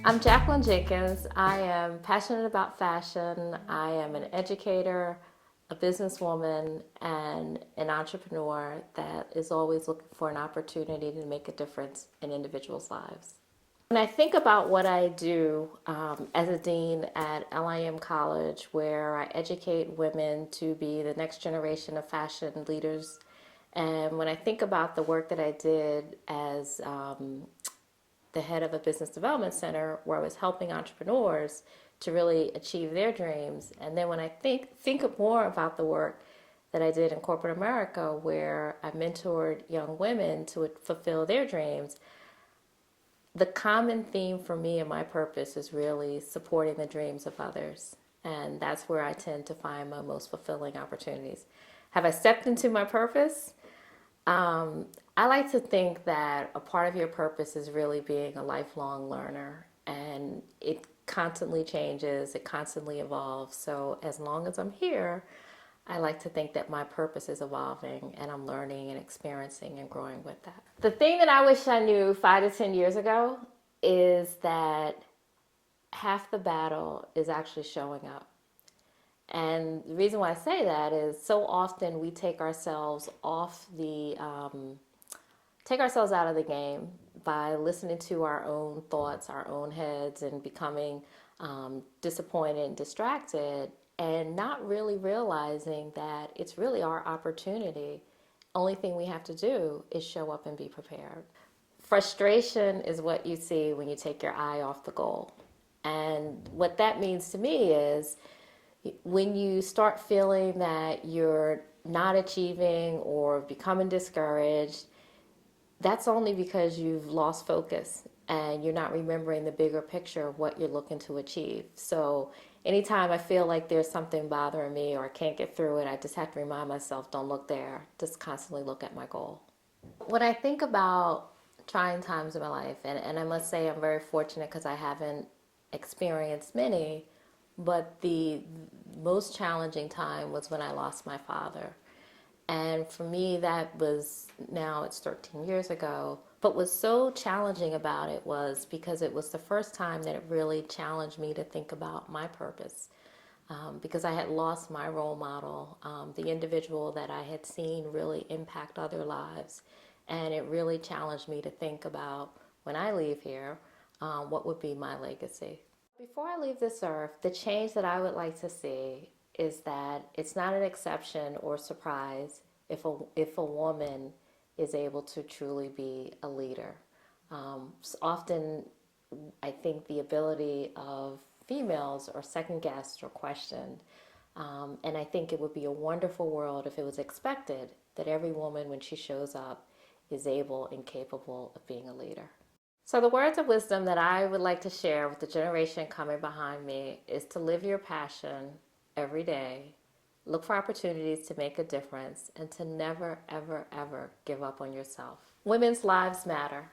I'm Jacqueline Jenkins. I am passionate about fashion. I am an educator, a businesswoman, and an entrepreneur that is always looking for an opportunity to make a difference in individuals' lives. When I think about what I do as a dean at LIM College, where I educate women to be the next generation of fashion leaders, and when I think about the work that I did as the head of a business development center where I was helping entrepreneurs to really achieve their dreams. And then when I think more about the work that I did in corporate America, where I mentored young women to fulfill their dreams, the common theme for me and my purpose is really supporting the dreams of others. And that's where I tend to find my most fulfilling opportunities. Have I stepped into my purpose? I like to think that a part of your purpose is really being a lifelong learner, and it constantly changes, it constantly evolves. So as long as I'm here, I like to think that my purpose is evolving and I'm learning and experiencing and growing with that. The thing that I wish I knew 5 to 10 years ago is that half the battle is actually showing up. And the reason why I say that is so often we take ourselves out of the game by listening to our own thoughts, our own heads, and becoming disappointed and distracted, and not really realizing that it's really our opportunity. Only thing we have to do is show up and be prepared. Frustration is what you see when you take your eye off the goal. And what that means to me is when you start feeling that you're not achieving or becoming discouraged, that's only because you've lost focus and you're not remembering the bigger picture of what you're looking to achieve. So anytime I feel like there's something bothering me or I can't get through it, I just have to remind myself, don't look there, just constantly look at my goal. When I think about trying times in my life, and I must say I'm very fortunate because I haven't experienced many, but the most challenging time was when I lost my father. And for me, that was, now it's 13 years ago. But what's so challenging about it was because it was the first time that it really challenged me to think about my purpose. Because I had lost my role model, the individual that I had seen really impact other lives. And it really challenged me to think about, when I leave here, what would be my legacy. Before I leave this earth, the change that I would like to see is that it's not an exception or surprise if a woman is able to truly be a leader. Often, I think the ability of females are second guessed or questioned. And I think it would be a wonderful world if it was expected that every woman, when she shows up, is able and capable of being a leader. So the words of wisdom that I would like to share with the generation coming behind me is to live your passion every day, look for opportunities to make a difference, and to never, ever, ever give up on yourself. Women's lives matter.